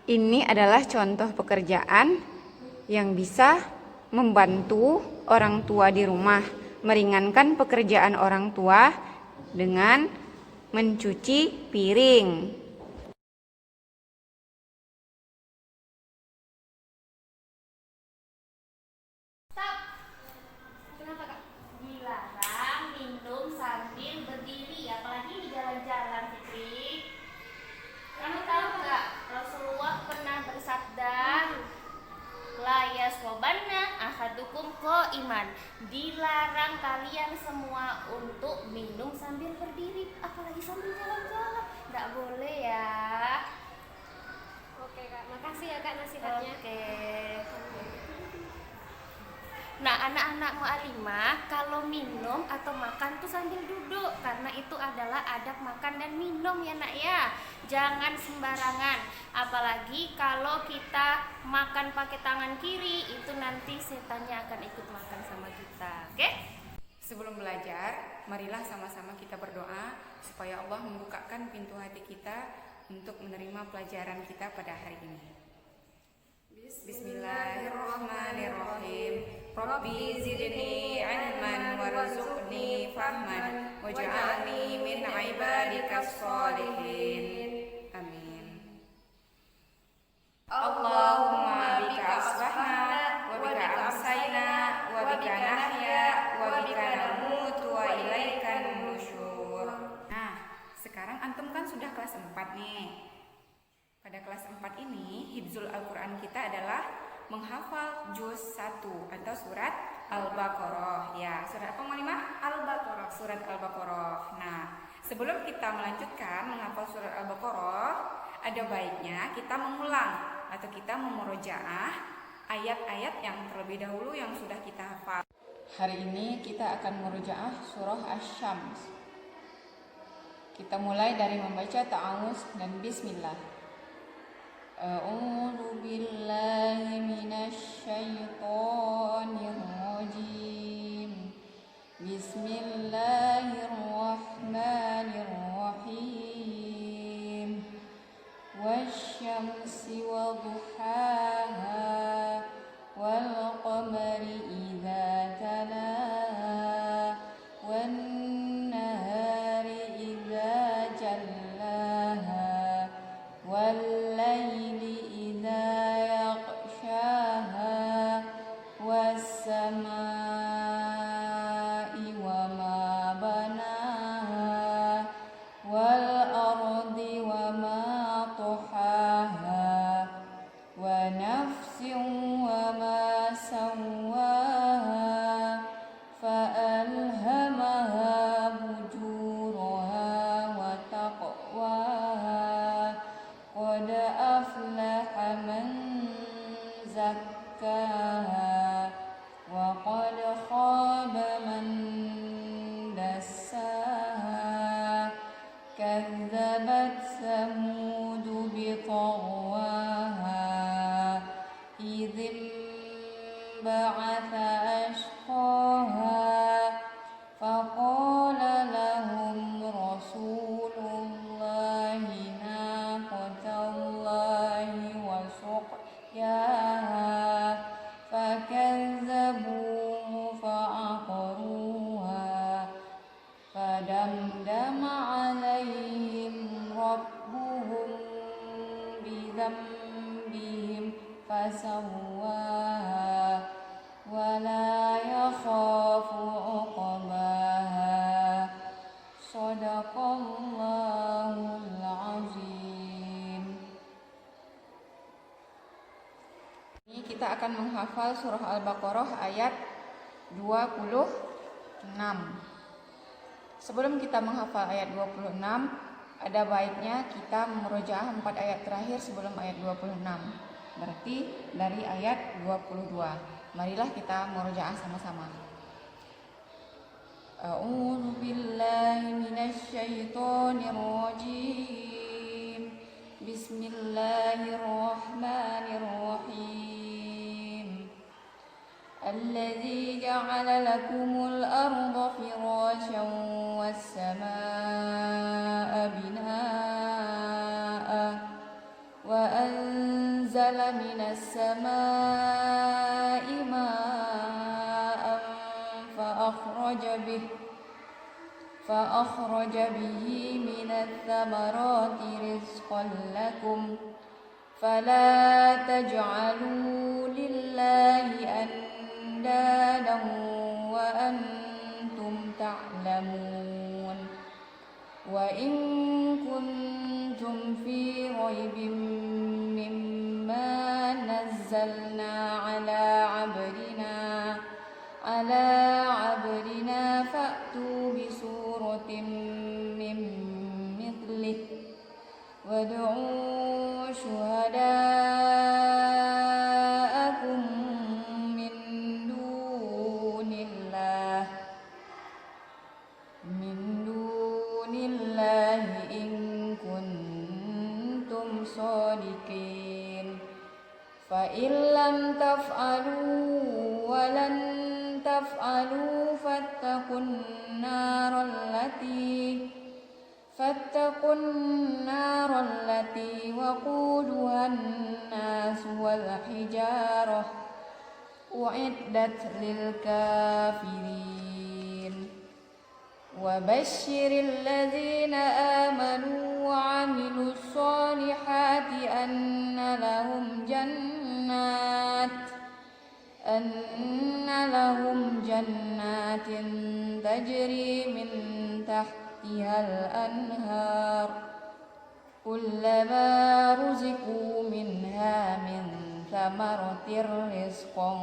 Ini adalah contoh pekerjaan yang bisa membantu orang tua di rumah, meringankan pekerjaan orang tua dengan mencuci piring. Kenapa kak? Dilarang minum sambil berdiri, apalagi di jalan-jalan, Fitri. Kamu tahu nggak? Rasulullah pernah bersabda, la yasrobanna ahadukum iman. Dilarang kalian semua untuk minum sambil berdiri, apalagi sambil jalan-jalan. Nggak boleh ya. Oke kak, makasih ya kak nasihatnya. Oke. Nah, anak-anak mu'alimah kalau minum atau makan tuh sambil duduk, karena itu adalah adab makan dan minum ya nak ya. Jangan sembarangan, apalagi kalau kita makan pakai tangan kiri, itu nanti setannya akan ikut makan sama kita. Oke? Sebelum belajar, marilah sama-sama kita berdoa supaya Allah membukakan pintu hati kita untuk menerima pelajaran kita pada hari ini. Bismillahirrahmanirrahim. Rabbi zidni ilman warzuqni fahman waj'alni min ibadikas sholihin. Amin. Allahumma bika asbahna wa bika amsayna wa bika nahya wa bika namutu wa ilaikan nusyur. Nah, sekarang antum kan sudah kelas 4 nih. Pada kelas 4 ini, hifzul Al-Quran kita adalah menghafal juz 1 atau surat Al-Baqarah. Ya, surat apa Malimah? Al-Baqarah, surat Al-Baqarah. Nah, sebelum kita melanjutkan menghafal surat Al-Baqarah, ada baiknya kita mengulang atau kita memurojaah ayat-ayat yang terlebih dahulu yang sudah kita hafal. Hari ini kita akan memurojaah surah Asy-Syams. Kita mulai dari membaca ta'awuz dan bismillah. A'udzu billahi minasy syaithanir rajim. Bismillahirrahmanirrahim. Wasyamsi wadduhaha wal qamari idza talaha wan nahari idza jallaha wal laili idza yaghshaha was samaa'i wa ma banaha wal ardi wa ma tuhaha wa nafsin wa ma sawwaha fa alhamaha fujuraha wa taqwaha qad aflaha man zakkaha wa qad khaba man dassaha kadzabat samud biṭagwaha idzim ba'atha ashqaha faqala lahum rasulullahi naqatallahi wa suqyaha fakazzabuhu fa'aqaruha fadamdama alaihim rabbuhum bidzambihim fasawwaha wa la yakhafu uqbaha. Shadaqallahul azim. Ini kita akan menghafal surah Al-Baqarah ayat 26. Sebelum kita menghafal ayat 26, ada baiknya kita memurojaah 4 ayat terakhir sebelum ayat 26. Berarti dari ayat 22. Marilah kita murojaah sama-sama. A'udzu billahi minasy syaithanir rajim. Bismillahirrahmanirrahim. الذي جعل لكم الأرض فراشا والسماء بناء وأنزل أنزل من السماء ماء فأخرج به من الثمرات رزقا لكم فلا تجعلوا لله أندادا وأنتم تعلمون وإن كنتم في ريب مما نزلنا على عبدنا فأتوا بسورة من مثله وادعوا شهداءكم من دون الله إن كنتم صادقين فإن لم تفعلوا ولن تفعلوا فاتقوا النار التي وقودها الناس والحجارة أعدت للكافرين وبشر الذين آمنوا وعملوا الصالحات أن لهم جنات تجري من تحتها الأنهار كلما رزقوا منها من ثمرة رزقا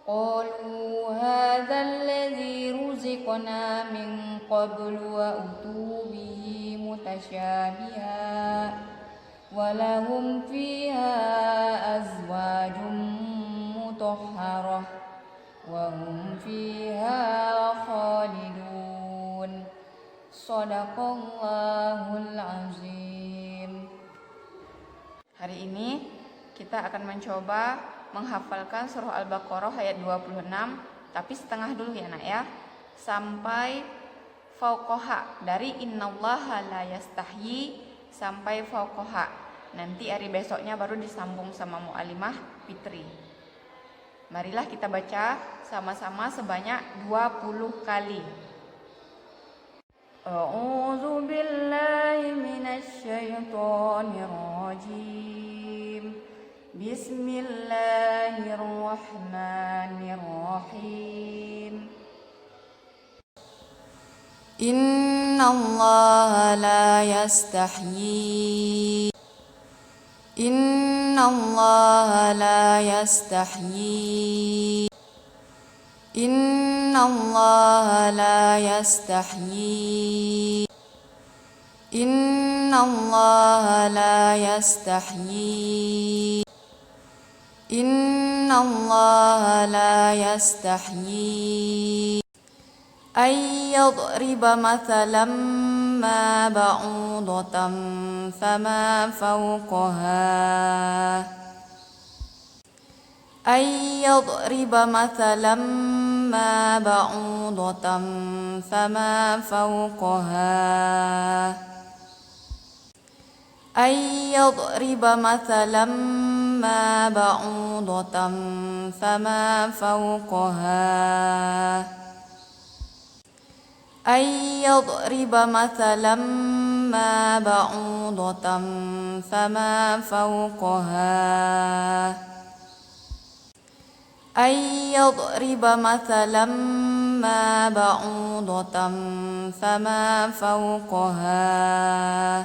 قالوا هذا الذي رزقنا من قبل وأتوا به متشابها ولهم فيها أزواج مطهرة وهم فيها خالدون Shadaqallahul azim. Hari ini kita akan mencoba menghafalkan surah Al-Baqarah ayat 26, tapi setengah dulu ya nak ya, sampai fauqaha, dari innallaha la yastahyi sampai fauqaha. Nanti hari besoknya baru disambung sama mu'alimah Fitri. Marilah kita baca sama-sama sebanyak 20 kali. A'udzu billahi minasy syaithanir rajim. Bismillahirrahmanirrahim. Innallaha la yastahyi. Innallaha la yastahyi. Innallaha la yastahyi. Innallaha la yastahyi. Innallaha la yastahyi. Ay yadriba mathalan ma ba'udatan fama fawqaha. Ay yadriba mathalan ma ba'udatan fama fawqaha. Ay yadriba mathalan ma ba'udatan fama fawqaha. Ay yadriba mathalan ma ba'udatan fama fawqaha. Ay yadriba mathalan ma ba'udatan fama fawqaha.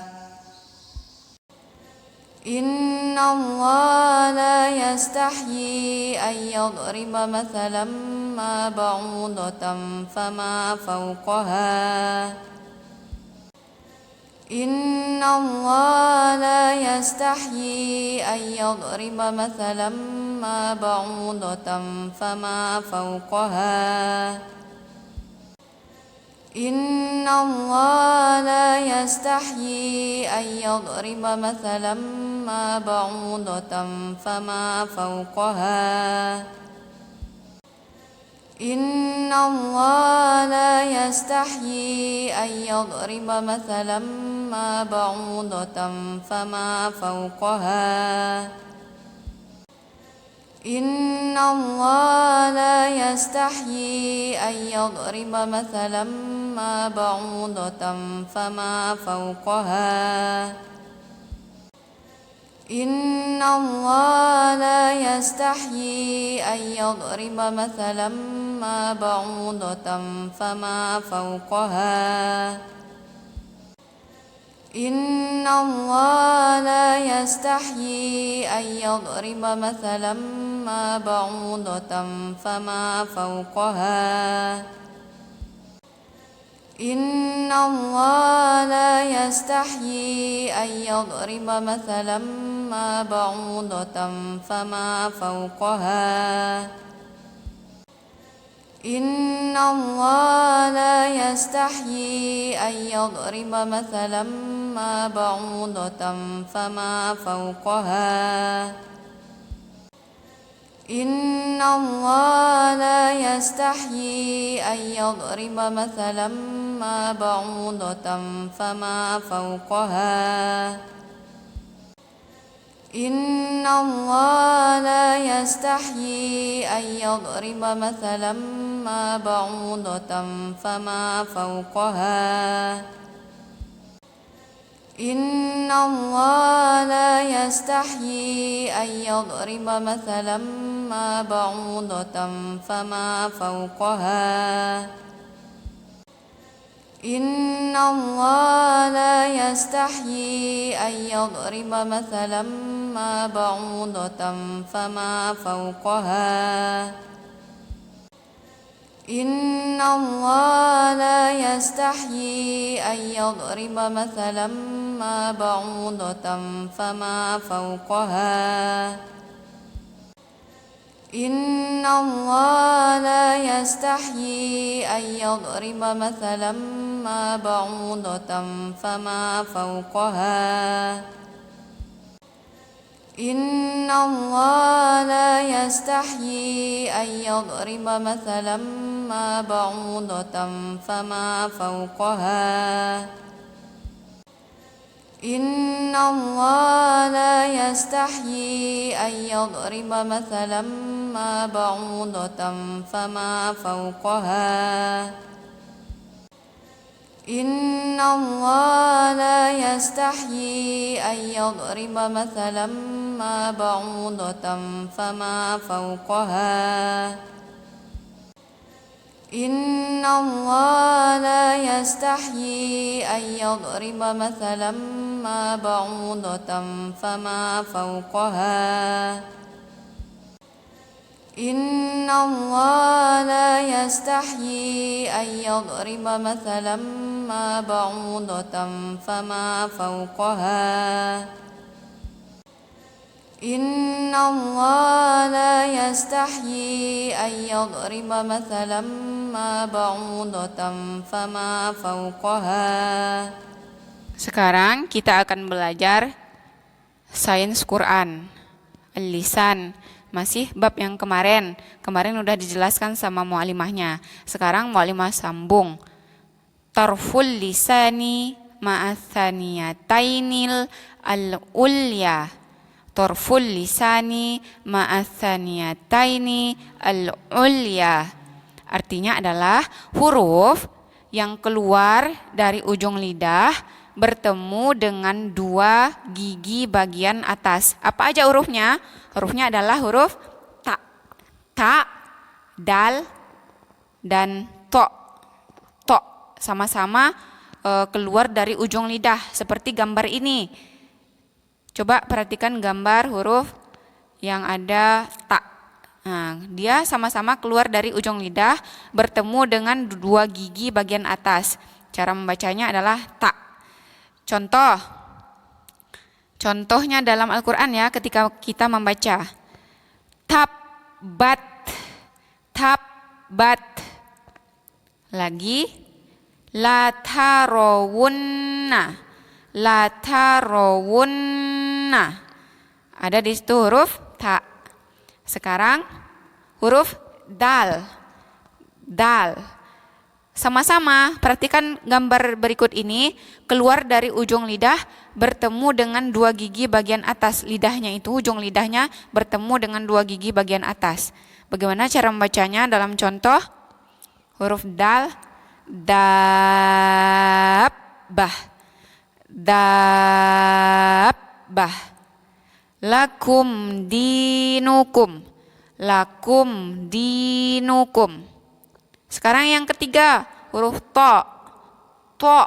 Innallaha la yastahyi an yadriba mathalan ma ba'udatan fama fawqaha. Innallaha la yastahyi an yadriba mathalan ma ba'udatan fama fawqaha. Innallaha la yastahyi an yadriba mathalan ma ba'udatan fama fawqaha. إن الله لا يستحيي أن يضرب مثلا ما بعوضة فما فوقها إن الله لا يستحيي أن يضرب مثلا ما بعوضة فما فوقها إن الله لا يستحيي أن يضرب مثلا ما بعوضة فما فوقها إن الله لا يستحيي أن يضرب مثلا ما بعوضة فما فوقها إن الله لا يستحيي أن يضرب مثلا ما بعوضة فما فوقها إن الله لا يستحيي أن يضرب مثلا ما بعوضة فما فوقها إن الله لا يستحيي أن يضرب مثلا ما بعوضة فما فوقها إن الله لا يستحيي أن يضرب مثلا ما بعوضة فما فوقها إن الله لا يستحيي أن يضرب مثلا ما بعوضة فما فوقها إن الله لا يستحيي أن يضرب مثلا ما بعوضة فما فوقها إن الله لا يستحيي أن يضرب مثلا ما بعوضة فما فوقها إن الله لا يستحيي أن يضرب مثلا ما بعوضة فما فوقها إن الله لا يستحيي أن يضرب مثلا ما بعوضة فما فوقها إن الله لا يستحيي أن يضرب مثلا ما بعوضة فما فوقها إن الله لا يستحيي أن يضرب مثلا ما بعوضة فما فوقها إن الله لا يستحيي أن يضرب مثلا ما بعوضة فما فوقها إن الله لا يستحيي أن يضرب مثلا ما بعوضة فما فوقها إن الله لا يستحيي أن يضرب مثلا ما بعوضة فما فوقها. Sekarang kita akan belajar sains Quran, Al-Lisan. Masih bab yang kemarin udah dijelaskan sama mu'alimahnya. Sekarang mu'alimah sambung. Tarful lisani ma'athaniyatainil al-ulya. Tarful lisani ma'athaniyataini al-ulya. Artinya adalah huruf yang keluar dari ujung lidah bertemu dengan dua gigi bagian atas. Apa aja hurufnya? Hurufnya adalah huruf ta, dal, dan to. To sama-sama keluar dari ujung lidah seperti gambar ini. Coba perhatikan gambar huruf yang ada ta. Nah, dia sama-sama keluar dari ujung lidah bertemu dengan dua gigi bagian atas. Cara membacanya adalah ta. Contohnya dalam Al-Quran ya, ketika kita membaca tabbat. Lagi la tarawunna. Ada di situ huruf ta. Sekarang huruf dal. dal. Sama-sama perhatikan gambar berikut ini, keluar dari ujung lidah bertemu dengan dua gigi bagian atas. Lidahnya itu, ujung lidahnya bertemu dengan dua gigi bagian atas. Bagaimana cara membacanya dalam contoh? Huruf dal, dabbah, dabbah. Lakum dinukum, lakum dinukum. Sekarang yang ketiga, huruf to, to.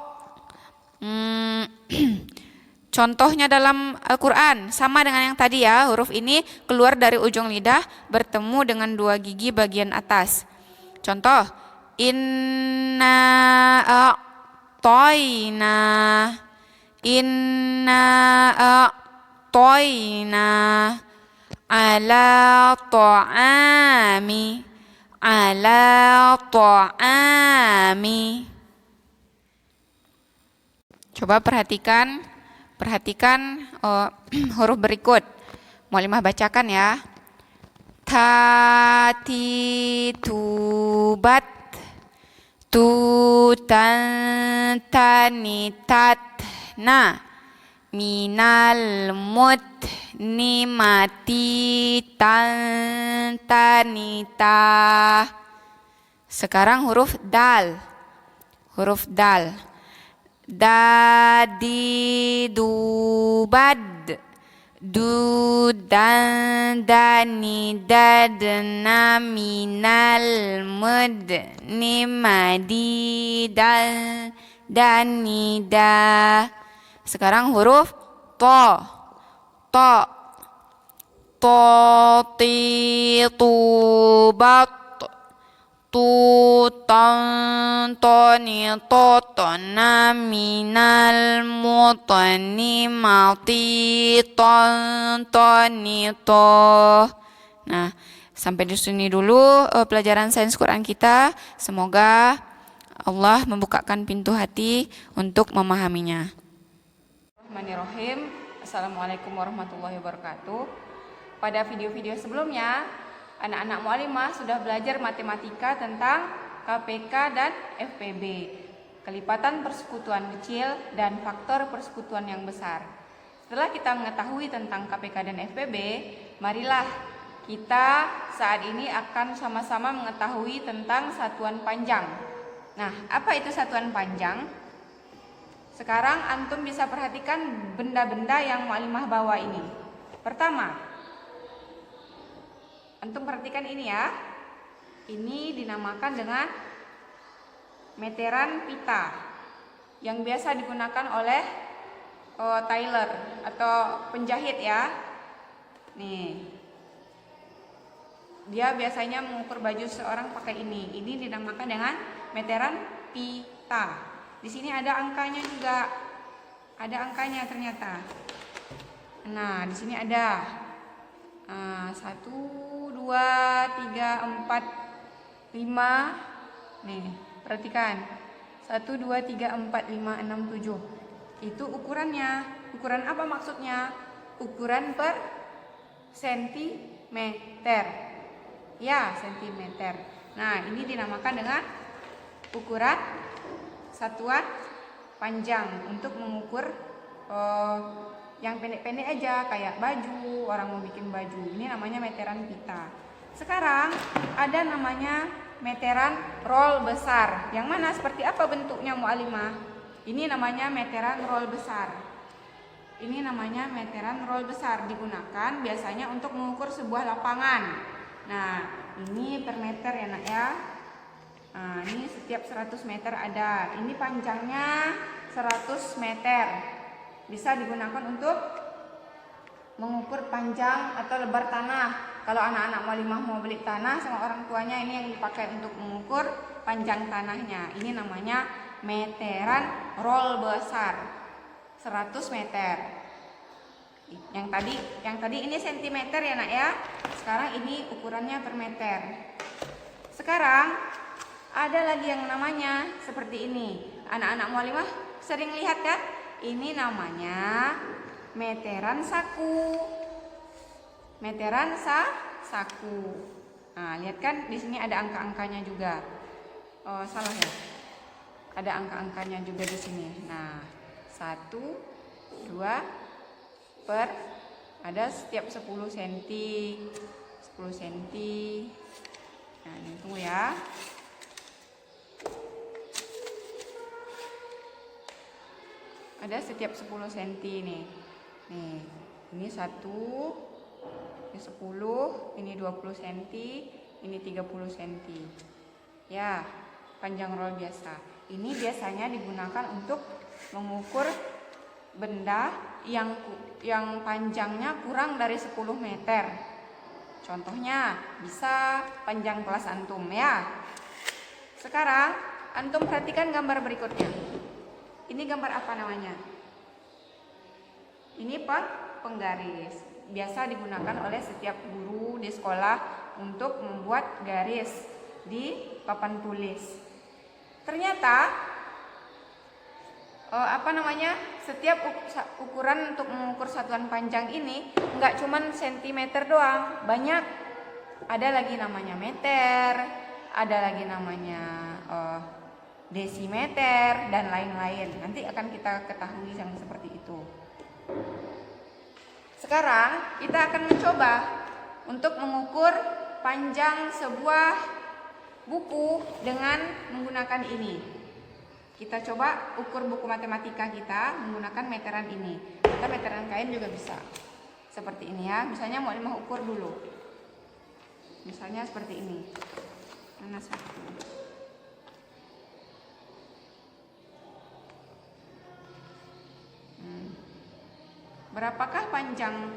Contohnya dalam Al-Quran sama dengan yang tadi ya, huruf ini keluar dari ujung lidah bertemu dengan dua gigi bagian atas. Contoh, inna a'toina, inna a'toina, ala ta'ami, ala ta'ami. Coba perhatikan huruf berikut. Mualimah bacakan ya. Tati tubat, tutan tani tatna, minal mutnimati tantanita. Sekarang huruf dal. Huruf dal. Dadi dubad, dudan dani dadna minal mudnimadi dal danida. Sekarang huruf to, to, toti tubat, tutan toni totona minal mutani mati toni to. Nah, sampai di sini dulu pelajaran sains Quran kita. Semoga Allah membukakan pintu hati untuk memahaminya. Bismillahirrahmanirrahim. Assalamualaikum warahmatullahi wabarakatuh. Pada video-video sebelumnya, anak-anak mualimah sudah belajar matematika tentang KPK dan FPB, kelipatan persekutuan kecil dan faktor persekutuan yang besar. Setelah kita mengetahui tentang KPK dan FPB, marilah kita saat ini akan sama-sama mengetahui tentang satuan panjang. Nah, apa itu satuan panjang? Sekarang antum bisa perhatikan benda-benda yang mualimah bawa ini. Pertama, antum perhatikan ini ya. Ini dinamakan dengan meteran pita yang biasa digunakan oleh tailor atau penjahit ya. Nih, dia biasanya mengukur baju seorang pakai ini. Ini dinamakan dengan meteran pita. Di sini ada angkanya juga. Ada angkanya ternyata. Nah, di sini ada 1, 2, 3, 4, 5. Nih, perhatikan. 1, 2, 3, 4, 5, 6, 7. Itu ukurannya. Ukuran apa maksudnya? Ukuran per sentimeter. Ya, sentimeter. Nah, ini dinamakan dengan ukuran satuan panjang untuk mengukur yang pendek-pendek aja kayak baju, orang mau bikin baju. Ini namanya meteran pita. Sekarang ada namanya meteran roll besar. Yang mana seperti apa bentuknya mualimah? Ini namanya meteran roll besar. Ini namanya meteran roll besar, digunakan biasanya untuk mengukur sebuah lapangan. Nah, ini per meter ya nak ya. Nah, ini setiap 100 meter ada. Ini panjangnya 100 meter. Bisa digunakan untuk mengukur panjang atau lebar tanah. Kalau anak-anak mualimah mau beli tanah sama orang tuanya, ini yang dipakai untuk mengukur panjang tanahnya. Ini namanya meteran roll besar, 100 meter. Yang tadi ini sentimeter ya nak ya. Sekarang ini ukurannya per meter. Sekarang ada lagi yang namanya seperti ini. Anak-anak mualimah sering lihat kan? Ini namanya meteran saku. Meteran saku. Nah, lihat kan di sini ada angka-angkanya juga. Oh, salah ya. Ada angka-angkanya juga di sini. Nah, 1, 2 per ada setiap 10 cm. 10 cm. Nah, ini tunggu ya. Ada setiap 10 cm nih. Nih, ini 1, ini 10, ini 20 cm, ini 30 cm. Ya, panjang roll biasa. Ini biasanya digunakan untuk mengukur benda yang panjangnya kurang dari 10 meter. Contohnya bisa panjang kelas antum ya. Sekarang antum perhatikan gambar berikutnya. Ini gambar apa namanya? Ini penggaris. Biasa digunakan oleh setiap guru di sekolah untuk membuat garis di papan tulis. Ternyata setiap ukuran untuk mengukur satuan panjang ini nggak cuman sentimeter doang, banyak. Ada lagi namanya meter, ada lagi namanya desimeter dan lain-lain. Nanti akan kita ketahui yang seperti itu. Sekarang kita akan mencoba untuk mengukur panjang sebuah buku dengan menggunakan ini. Kita coba ukur buku matematika kita menggunakan meteran ini. Atau meteran kain juga bisa. Seperti ini ya. Misalnya mau ukur dulu. Misalnya seperti ini. Mana satu? Berapakah panjang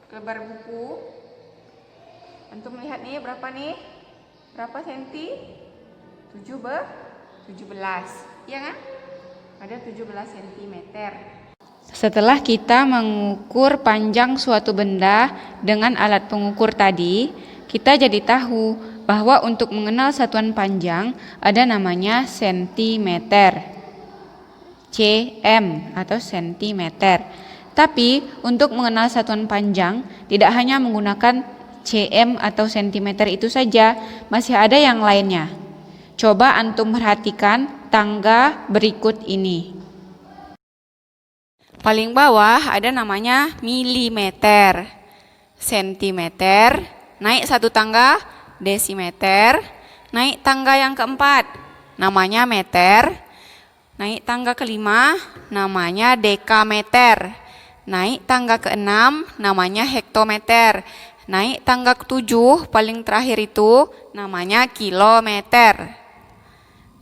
lebar buku? Antum melihat nih berapa nih? Berapa senti? 17, ya kan? Ada 17 cm. Setelah kita mengukur panjang suatu benda dengan alat pengukur tadi, kita jadi tahu bahwa untuk mengenal satuan panjang ada namanya sentimeter. cm atau sentimeter. Tapi untuk mengenal satuan panjang tidak hanya menggunakan cm atau sentimeter itu saja, masih ada yang lainnya. Coba antum perhatikan tangga berikut ini. Paling bawah ada namanya milimeter, sentimeter, naik satu tangga desimeter, naik tangga yang keempat namanya meter, naik tangga kelima namanya dekameter, naik tangga keenam namanya hektometer, naik tangga ketujuh paling terakhir itu namanya kilometer.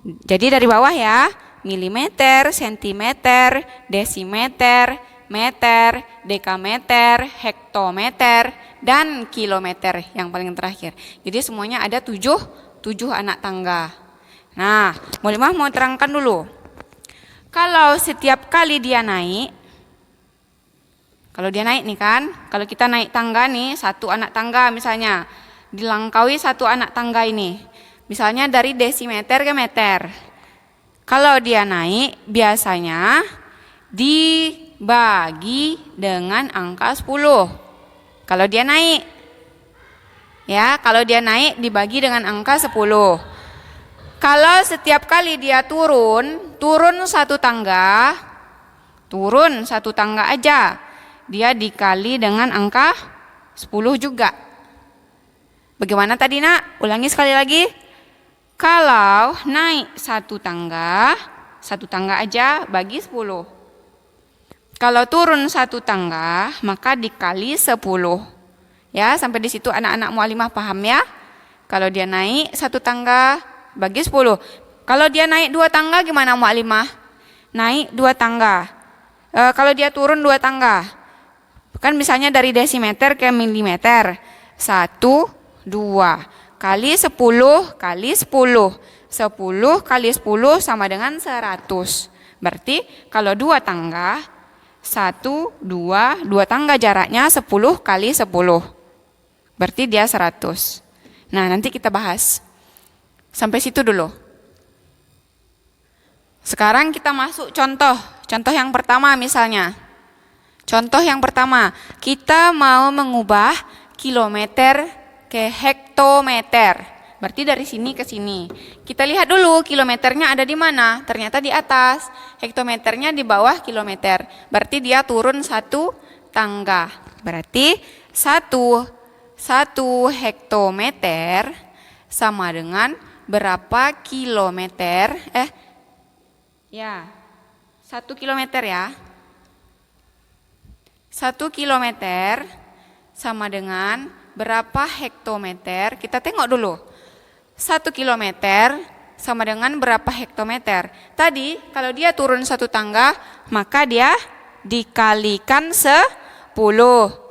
Jadi dari bawah ya, milimeter, sentimeter, desimeter, meter, dekameter, hektometer, dan kilometer yang paling terakhir. Jadi semuanya ada tujuh anak tangga. Nah, mau terangkan dulu. Kalau setiap kali dia naik, nih kan, kalau kita naik tangga nih, satu anak tangga misalnya, dilangkaui satu anak tangga ini. Misalnya dari desimeter ke meter. Kalau dia naik, biasanya dibagi dengan angka 10. Kalau dia naik, dibagi dengan angka 10. Kalau setiap kali dia turun satu tangga aja, dia dikali dengan angka 10 juga. Bagaimana tadi nak? Ulangi sekali lagi. Kalau naik satu tangga aja bagi 10. Kalau turun satu tangga, maka dikali 10. Ya, sampai di situ anak-anak mu'alimah paham ya? Kalau dia naik satu tangga bagi 10. Kalau dia naik 2 tangga gimana mu'alimah? Naik 2 tangga. Kalau dia turun 2 tangga. Kan misalnya dari desimeter ke milimeter. 1, 2. Kali 10 kali 10. 10 kali 10 sama dengan 100. Berarti kalau 2 tangga, 1, 2 tangga jaraknya 10 kali 10. Berarti dia 100. Nah, nanti kita bahas. Sampai situ dulu. Sekarang kita masuk contoh. Contoh yang pertama misalnya. Contoh yang pertama, kita mau mengubah kilometer ke hektometer. Berarti dari sini ke sini. Kita lihat dulu kilometernya ada di mana. Ternyata di atas. Hektometernya di bawah kilometer. Berarti dia turun satu tangga. Berarti satu hektometer sama dengan berapa kilometer? 1 kilometer ya. 1 kilometer sama dengan berapa hektometer? Kita tengok dulu. 1 kilometer sama dengan berapa hektometer? Tadi kalau dia turun satu tangga, maka dia dikalikan 10.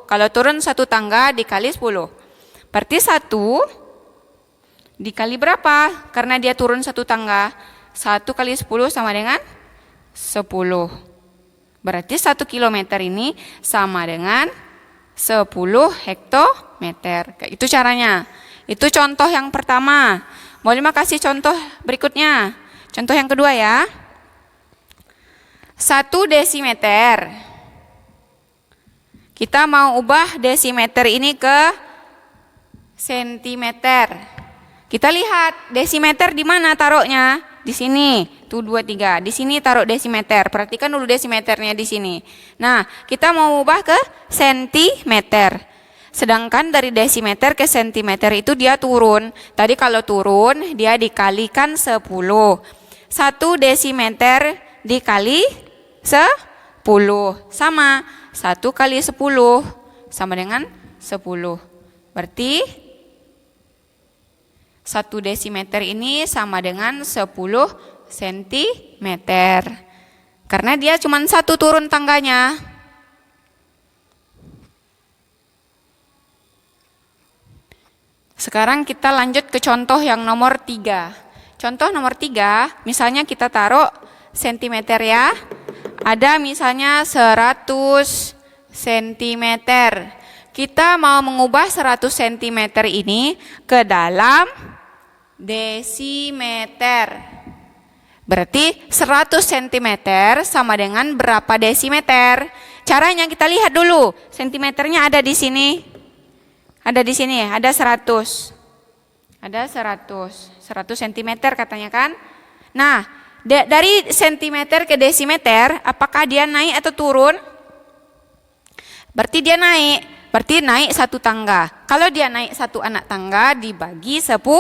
Kalau turun satu tangga dikali 10. Berarti 1 dikali berapa? Karena dia turun satu tangga. 1 kali 10 sama dengan 10. Berarti 1 kilometer ini sama dengan 10 hektometer. Itu caranya. Itu contoh yang pertama. Boleh kasih contoh berikutnya. Contoh yang kedua ya. 1 desimeter. Kita mau ubah desimeter ini ke sentimeter. Kita lihat desimeter di mana taruhnya? Di sini, tuh 2, 3. Di sini taruh desimeter. Perhatikan dulu desimeternya di sini. Nah, kita mau ubah ke sentimeter. Sedangkan dari desimeter ke sentimeter itu dia turun. Tadi kalau turun, dia dikalikan 10. 1 desimeter dikali 10. Sama. 1 kali 10 sama dengan 10. Berarti 1 desimeter ini sama dengan 10 sentimeter. Karena dia cuma 1 turun tangganya. Sekarang kita lanjut ke contoh yang nomor 3. Contoh nomor 3, misalnya kita taruh sentimeter ya. Ada misalnya 100 sentimeter. Kita mau mengubah 100 cm ini ke dalam desimeter. Berarti 100 cm sama dengan berapa desimeter? Caranya kita lihat dulu. Sentimeternya ada di sini. Ada di sini, ada 100. Ada 100 cm katanya kan? Nah, dari sentimeter ke desimeter, apakah dia naik atau turun? Berarti dia naik. Berarti naik 1 tangga. Kalau dia naik 1 anak tangga dibagi 10.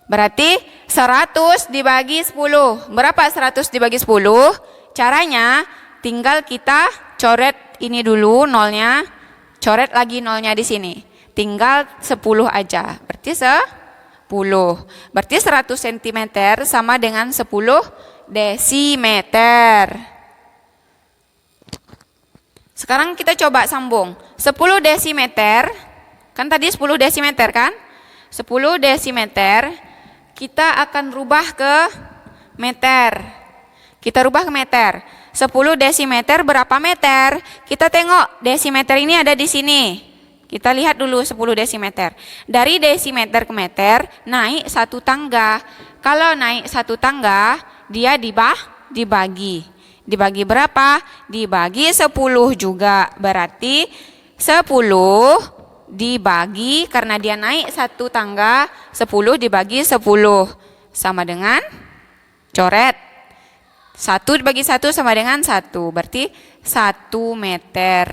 Berarti 100 dibagi 10. Berapa 100 dibagi 10? Caranya tinggal kita coret ini dulu nolnya. Coret lagi nolnya di sini. Tinggal 10 aja. Berarti 10. Berarti 100 cm sama dengan 10 desimeter. Sekarang kita coba sambung. 10 desimeter, kan tadi 10 desimeter kan? 10 desimeter, kita akan rubah ke meter. Kita rubah ke meter. 10 desimeter berapa meter? Kita tengok desimeter ini ada di sini. Kita lihat dulu 10 desimeter. Dari desimeter ke meter, naik 1 tangga. Kalau naik 1 tangga, dia dibagi. Dibagi berapa? Dibagi 10 juga. Berarti 10 dibagi, karena dia naik 1 tangga, 10 dibagi 10. Sama dengan, coret. 1 dibagi 1 sama dengan 1. Berarti 1 meter.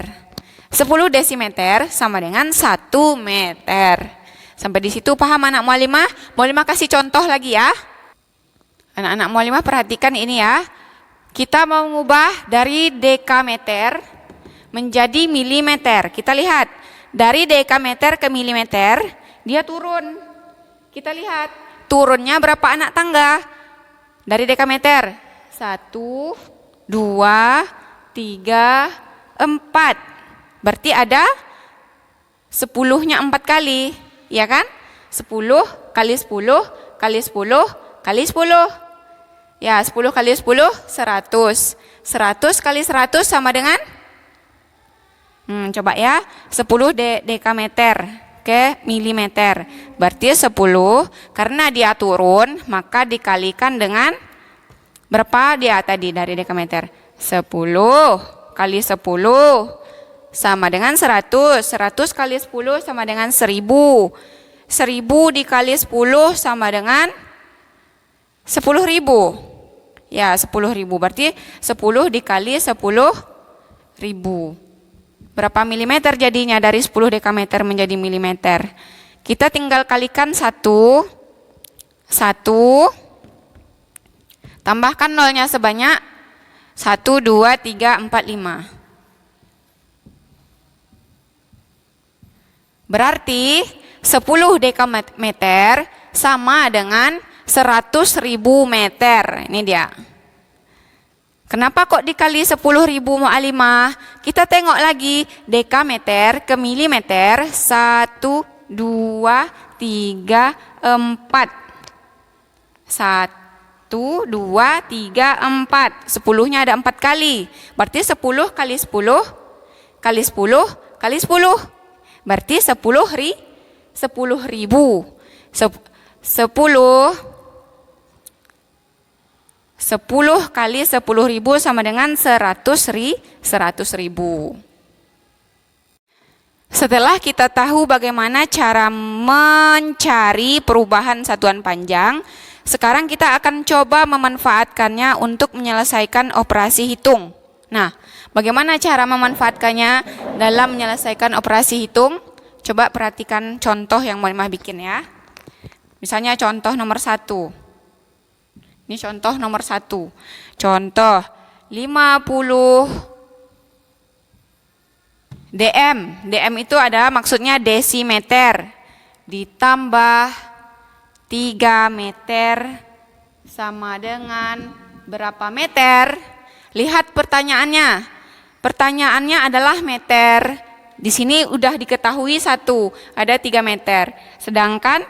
10 desimeter sama dengan 1 meter. Sampai di situ paham anak mualimah? Mualimah kasih contoh lagi ya. Anak-anak mualimah perhatikan ini ya. Kita mau mengubah dari dekameter menjadi milimeter. Kita lihat, dari dekameter ke milimeter, dia turun. Kita lihat, turunnya berapa anak tangga? Dari dekameter, 1, 2, 3, 4. Berarti ada 10-nya 4 kali, ya kan? 10 kali 10 kali 10 kali 10. Ya, 10 kali 10, 100. 100 kali 100 sama dengan? Coba ya, 10 dekameter ke milimeter. Berarti 10, karena dia turun, maka dikalikan dengan berapa dia tadi dari dekameter? 10 kali 10 sama dengan 100. 100 kali 10 sama dengan 1000. 1000 dikali 10 sama dengan 10.000. Ya, 10.000. Berarti 10 dikali 10.000. Berapa milimeter jadinya dari 10 dekameter menjadi milimeter? Kita tinggal kalikan 1. Tambahkan nolnya sebanyak 1, 2, 3, 4, 5. Berarti 10 dekameter sama dengan 100.000 meter. Ini dia. Kenapa kok dikali 10.000 Mu'alimah? Kita tengok lagi dekameter ke milimeter. 1, 2, 3, 4. 1, 2, 3, 4. 10-nya ada 4 kali. Berarti 10 kali 10 kali 10 kali 10. Berarti 10.000. 10 kali 10.000 sama dengan 100.000. Setelah kita tahu bagaimana cara mencari perubahan satuan panjang, sekarang kita akan coba memanfaatkannya untuk menyelesaikan operasi hitung. Nah, bagaimana cara memanfaatkannya dalam menyelesaikan operasi hitung? Coba perhatikan contoh yang Mu'alimah bikin ya. Misalnya contoh nomor 1. Ini contoh nomor 1. Contoh 50 dm. Dm itu ada maksudnya desimeter. Ditambah 3 meter sama dengan berapa meter? Lihat pertanyaannya. Pertanyaannya adalah meter. Di sini udah diketahui 1, ada 3 meter. Sedangkan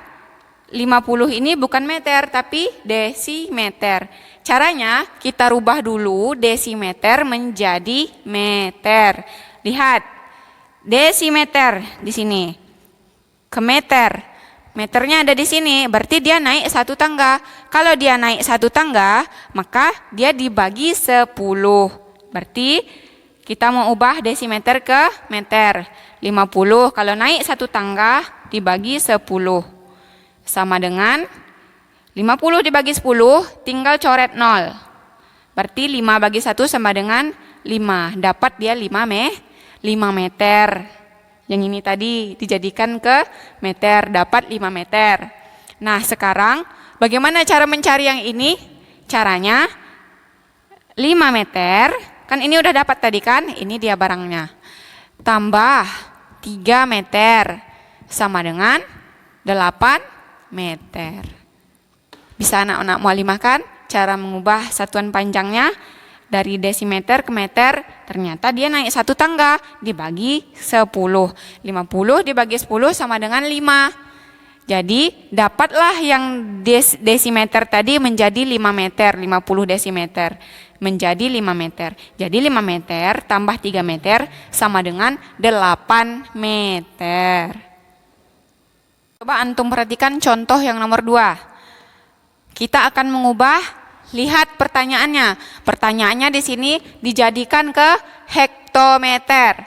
50 ini bukan meter tapi desimeter. Caranya kita rubah dulu desimeter menjadi meter. Lihat, desimeter di sini ke meter. Meternya ada di sini, berarti dia naik 1 tangga. Kalau dia naik 1 tangga, maka dia dibagi 10. Berarti kita mau ubah desimeter ke meter. 50 kalau naik 1 tangga dibagi 10. Sama dengan 50 dibagi 10, tinggal coret 0. Berarti 5 bagi 1 sama dengan 5. Dapat dia 5 meter. Yang ini tadi dijadikan ke meter, dapat 5 meter. Nah, sekarang bagaimana cara mencari yang ini? Caranya 5 meter, kan ini udah dapat tadi kan? Ini dia barangnya. Tambah 3 meter sama dengan 8 meter. Bisa anak-anak Mu'alimah kan cara mengubah satuan panjangnya dari desimeter ke meter? Ternyata dia naik 1 tangga dibagi 10. 50 dibagi 10 sama dengan 5. Jadi dapatlah yang desimeter tadi menjadi 5 meter. 50 desimeter menjadi 5 meter. Jadi 5 meter tambah 3 meter sama dengan 8 meter. Coba antum perhatikan contoh yang nomor 2. Kita akan mengubah, lihat pertanyaannya. Pertanyaannya di sini dijadikan ke hektometer.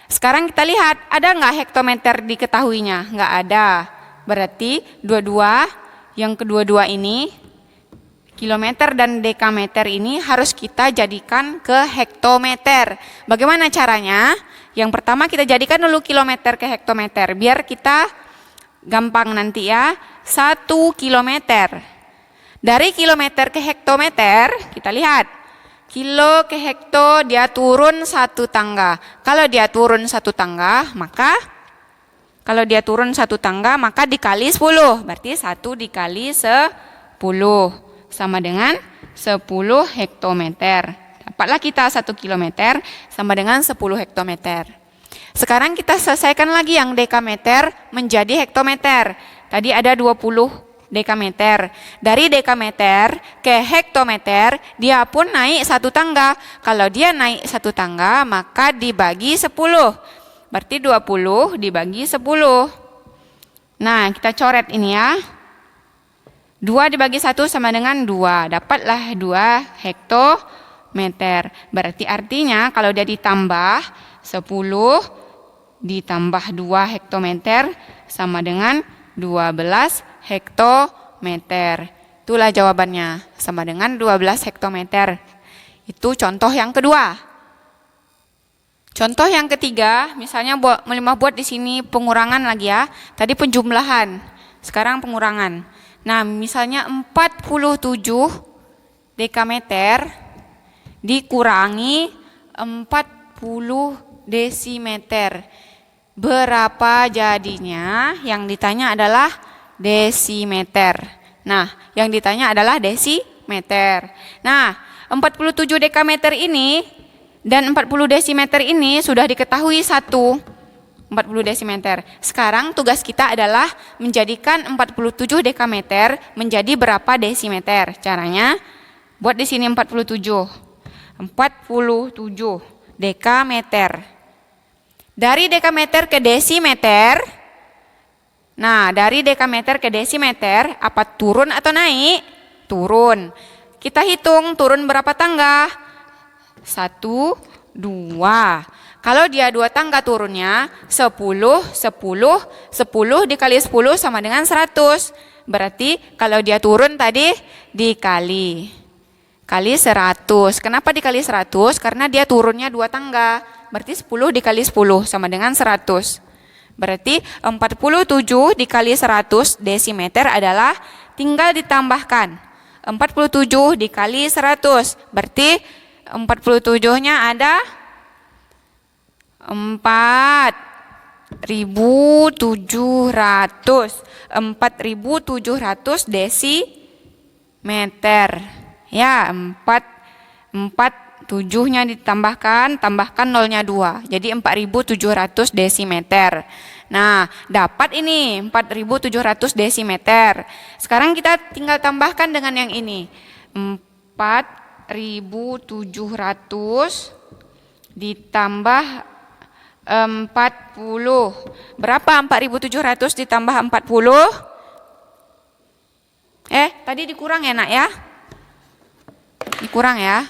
Sekarang kita lihat, ada nggak hektometer diketahuinya? Nggak ada. Berarti yang kedua-dua ini, kilometer dan dekameter ini harus kita jadikan ke hektometer. Bagaimana caranya? Yang pertama kita jadikan dulu kilometer ke hektometer, biar kita gampang nanti ya. 1 kilometer. Dari kilometer ke hektometer, kita lihat. Kilo ke hekto dia turun 1 tangga. Kalau dia turun 1 tangga, maka dikali 10. Berarti 1 dikali 10 sama dengan 10 hektometer. Dapatlah kita 1 kilometer sama dengan 10 hektometer. Sekarang kita selesaikan lagi yang dekameter menjadi hektometer. Tadi ada 20 dekameter. Dari dekameter ke hektometer, dia pun naik 1 tangga. Kalau dia naik 1 tangga, maka dibagi 10. Berarti 20 dibagi 10. Nah, kita coret ini ya. 2 dibagi 1 sama dengan 2. Dapatlah 2 hektometer. hektometer. Berarti artinya kalau dia ditambah 10 ditambah 2 hektometer sama dengan 12 hektometer. Itulah jawabannya, sama dengan 12 hektometer. Itu contoh yang kedua. Contoh yang ketiga, misalnya buat di sini pengurangan lagi ya. Tadi penjumlahan, sekarang pengurangan. Nah, misalnya 47 dekameter dikurangi 40 desimeter. Berapa jadinya? Yang ditanya adalah desimeter. Nah, yang ditanya adalah desimeter. Nah, 47 dekameter ini dan 40 desimeter ini sudah diketahui 40 desimeter. Sekarang tugas kita adalah menjadikan 47 dekameter menjadi berapa desimeter. Caranya buat di sini 47 dekameter. Dari dekameter ke desimeter. Nah, dari dekameter ke desimeter, apa turun atau naik? Turun. Kita hitung turun berapa tangga? 1, 2. Kalau dia 2 tangga turunnya, 10 dikali 10 sama dengan 100. Berarti kalau dia turun tadi dikali 100. Kenapa dikali 100? Karena dia turunnya 2 tangga. Berarti 10 dikali 10 sama dengan 100. Berarti 47 dikali 100 desimeter adalah tinggal ditambahkan 47 dikali 100. Berarti 47-nya ada 4.700 desimeter. Ya, 7-nya ditambahkan, tambahkan 0-nya 2. Jadi 4.700 desimeter. Nah, dapat ini 4.700 desimeter. Sekarang kita tinggal tambahkan dengan yang ini. 4.700 ditambah 40. Berapa 4.700 ditambah 40? Tadi dikurang ya, Nak ya? Dikurang ya.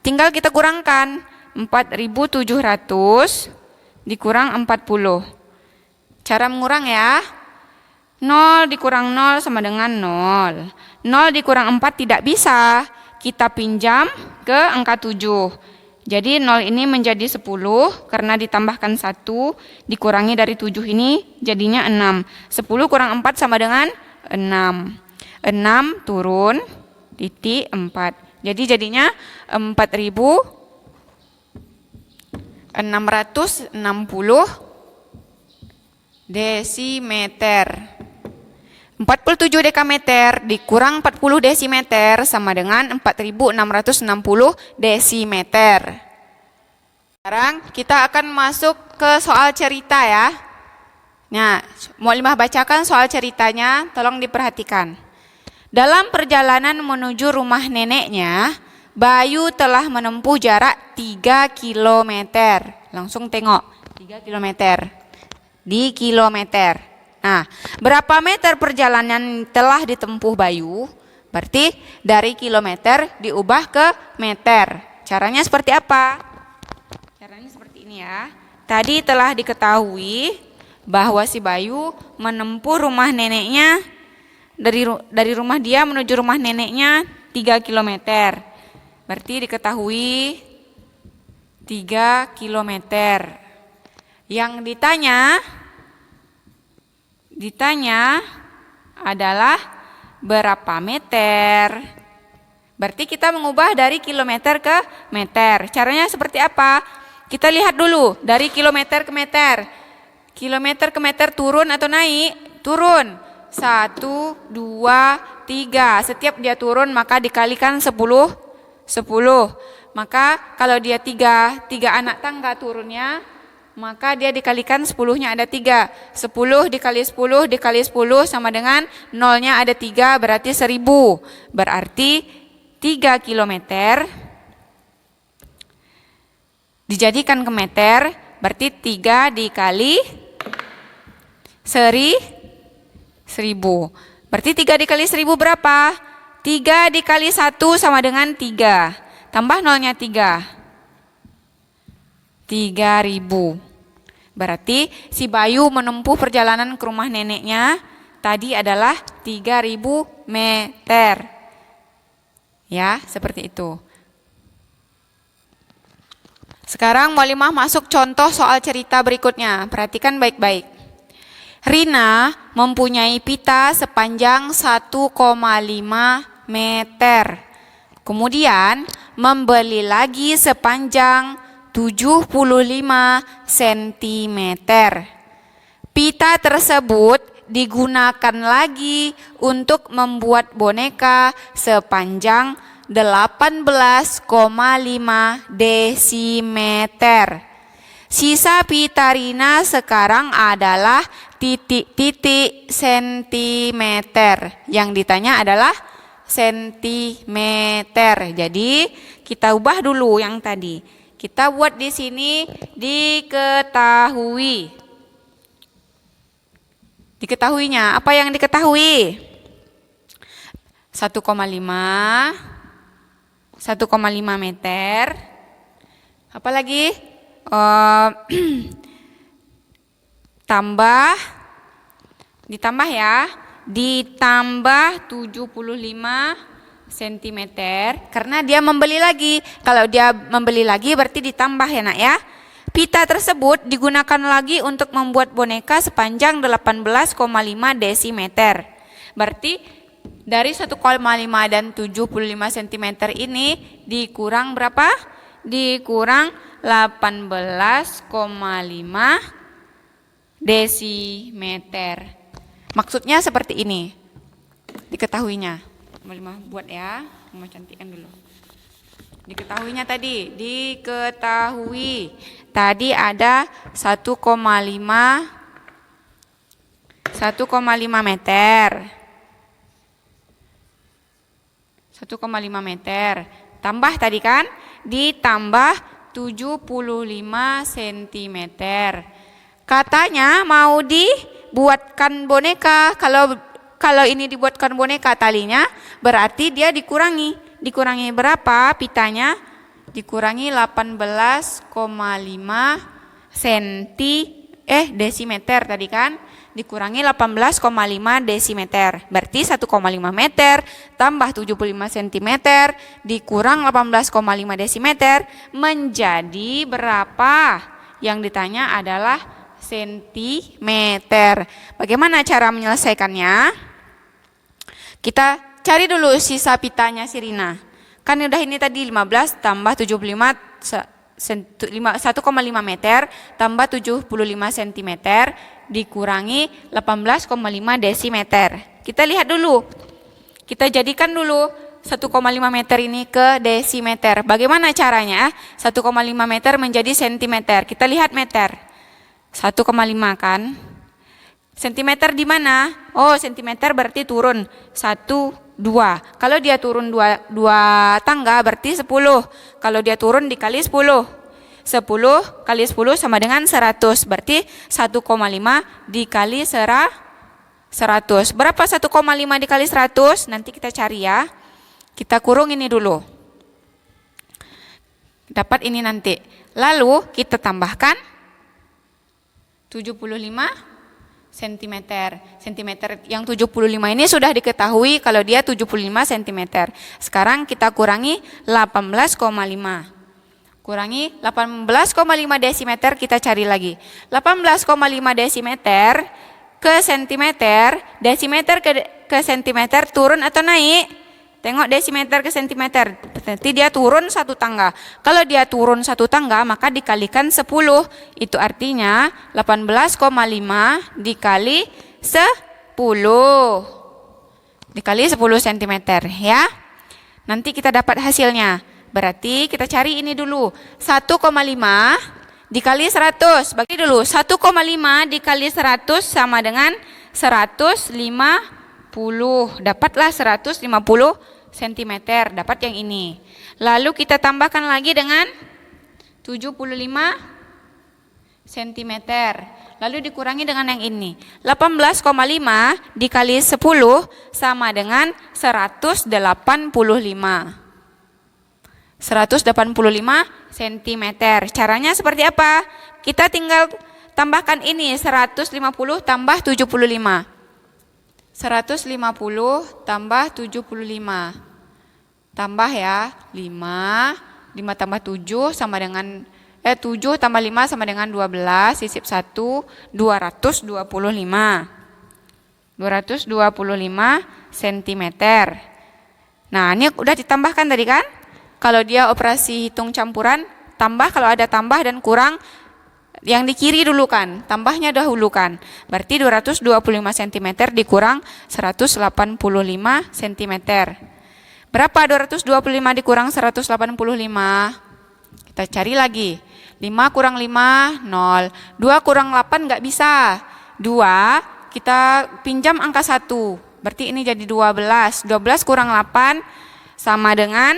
Tinggal kita kurangkan 4.700 dikurang 40. Cara mengurang ya. 0 dikurang 0 sama dengan 0. 0 dikurang 4 tidak bisa. Kita pinjam ke angka 7. Jadi 0 ini menjadi 10 karena ditambahkan 1 dikurangi dari 7 ini jadinya 6. 10 kurang 4 sama dengan 6. 6 turun titik 4. Jadi jadinya 4.660 desimeter. 47 dekameter dikurang 40 desimeter sama dengan 4.660 desimeter. Sekarang kita akan masuk ke soal cerita ya. Nah, Mu'alimah bacakan soal ceritanya, tolong diperhatikan. Dalam perjalanan menuju rumah neneknya, Bayu telah menempuh jarak 3 km. Langsung tengok, 3 km. Di kilometer. Nah, berapa meter perjalanan telah ditempuh Bayu? Berarti dari kilometer diubah ke meter. Caranya seperti apa? Caranya seperti ini ya. Tadi telah diketahui bahwa si Bayu menempuh rumah neneknya dari rumah dia menuju rumah neneknya 3 km. Berarti diketahui 3 km. Yang ditanya adalah berapa meter. Berarti kita mengubah dari kilometer ke meter. Caranya seperti apa? Kita lihat dulu dari kilometer ke meter. Kilometer ke meter turun atau naik? Turun. 1, 2, 3. Setiap dia turun maka dikalikan 10. Maka kalau dia 3 anak tangga turunnya, maka dia dikalikan 10-nya ada 3. 10 dikali 10 dikali 10 sama dengan 0-nya ada 3, berarti 1000. Berarti 3 kilometer dijadikan ke meter, berarti 3 dikali 1000. Berarti 3 dikali 1000 berapa? 3 dikali 1 sama dengan 3. tambah nolnya 3. 3.000. Berarti si Bayu menempuh perjalanan ke rumah neneknya tadi adalah 3.000 meter. Ya, seperti itu. Sekarang Mualimah masuk contoh soal cerita berikutnya. Perhatikan baik-baik. Rina mempunyai pita sepanjang 1,5 meter. Kemudian membeli lagi sepanjang 75 cm. Pita tersebut digunakan lagi untuk membuat boneka sepanjang 18,5 desimeter. Sisa pita Rina sekarang adalah titik-titik sentimeter. Yang ditanya adalah sentimeter. Jadi kita ubah dulu yang tadi. Kita buat di sini diketahui. Diketahuinya, apa yang diketahui? 1,5 meter. Apa lagi? Ditambah ya. Ditambah 75 cm karena dia membeli lagi. Kalau dia membeli lagi berarti ditambah ya nak ya. Pita tersebut digunakan lagi untuk membuat boneka sepanjang 18,5 desimeter. Berarti dari 1,5 dan 75 cm ini dikurang berapa? Dikurang 18,5 desimeter. Maksudnya seperti ini. Diketahuinya. Mualimah buat ya. Mau cantikkan dulu. Diketahuinya tadi. Diketahui. Tadi ada 1,5 meter. 1,5 meter. Tambah tadi kan? Ditambah 75 cm. Katanya mau dibuatkan boneka. Kalau ini dibuatkan boneka talinya, berarti dia dikurangi. Dikurangi berapa pitanya? Dikurangi 18,5 desimeter tadi kan? Dikurangi 18,5 desimeter. Berarti 1,5 meter tambah 75 cm dikurang 18,5 desimeter menjadi berapa? Yang ditanya adalah sentimeter. Bagaimana cara menyelesaikannya? Kita cari dulu sisa pitanya si Rina. Kan udah ini tadi 15 tambah 75 1,5 meter tambah 75 cm dikurangi 18,5 desimeter. Kita lihat dulu. Kita jadikan dulu 1,5 meter ini ke desimeter. Bagaimana caranya? 1,5 meter menjadi sentimeter. Kita lihat meter. 1,5 kan? Sentimeter di mana? Oh, sentimeter berarti turun 1, 2. Kalau dia turun 2 tangga berarti 10. Kalau dia turun dikali 10. 10 kali 10 sama dengan 100. Berarti 1,5 dikali 100. Berapa 1,5 dikali 100? Nanti kita cari ya. Kita kurung ini dulu. Dapat ini nanti. Lalu kita tambahkan 75 cm. Yang 75 ini sudah diketahui kalau dia 75 cm. Sekarang kita kurangi 18,5. Kurangi 18,5 desimeter, kita cari lagi. 18,5 desimeter ke sentimeter, desimeter ke sentimeter turun atau naik? Tengok desimeter ke sentimeter, berarti dia turun 1 tangga. Kalau dia turun 1 tangga, maka dikalikan 10. Itu artinya 18,5 dikali 10. Dikali 10 cm ya. Nanti kita dapat hasilnya. Berarti kita cari ini dulu. 1,5 dikali 100. Bagi dulu. 1,5 dikali 100 sama dengan 150. Dapatlah 150 cm. Dapat yang ini. Lalu kita tambahkan lagi dengan 75 cm. Lalu dikurangi dengan yang ini. 18,5 dikali 10 sama dengan 185. cm. Caranya seperti apa? Kita tinggal tambahkan ini 150 tambah 75. 150 tambah 75. Tambah ya, 5 tambah 7 sama dengan 7 tambah 5 sama dengan 12, sisip 1, 225. 225 cm. Nah, ini udah ditambahkan tadi kan? Kalau dia operasi hitung campuran, tambah kalau ada tambah dan kurang, yang di kiri dulu kan, tambahnya dahulu kan. Berarti 225 cm dikurang 185 cm. Berapa 225 dikurang 185? Kita cari lagi. 5 kurang 5, 0. 2 kurang 8 nggak bisa. 2, kita pinjam angka 1. Berarti ini jadi 12. 12 kurang 8 sama dengan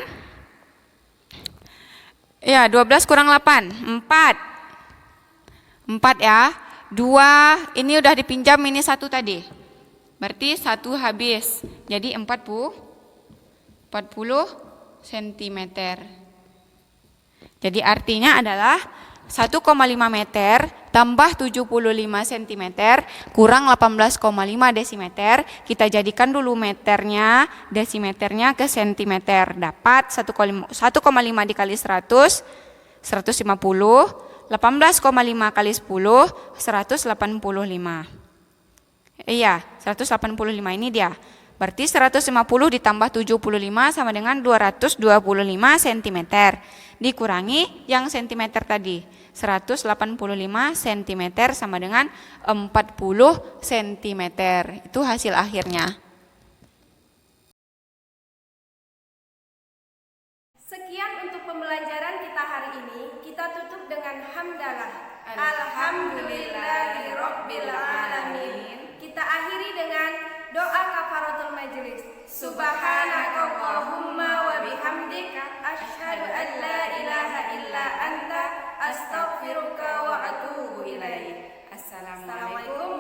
12 kurang 8, 4. 4 ya. 2, ini udah dipinjam, ini 1 tadi. Berarti 1 habis. Jadi 40 cm. Jadi artinya adalah 1,5 meter tambah 75 cm kurang 18,5 desimeter. Kita jadikan dulu meternya, desimeternya ke sentimeter. Dapat 1,5 dikali 100, 150. 18,5 kali 10, 185. Iya, 185 ini dia. Berarti 150 ditambah 75 sama dengan 225 cm. Dikurangi yang cm tadi. 185 cm sama dengan 40 cm. Itu hasil akhirnya. Sekian untuk pembelajaran kita hari ini. Kita tutup dengan hamdalah. Alhamdulillahirabbil alamin. Kita akhiri dengan doa kafaratul majelis. Subhanakallahumma wa bihamdika asyhadu an la ilaha illa anta astaghfiruka wa atubu ilaik. Assalamualaikum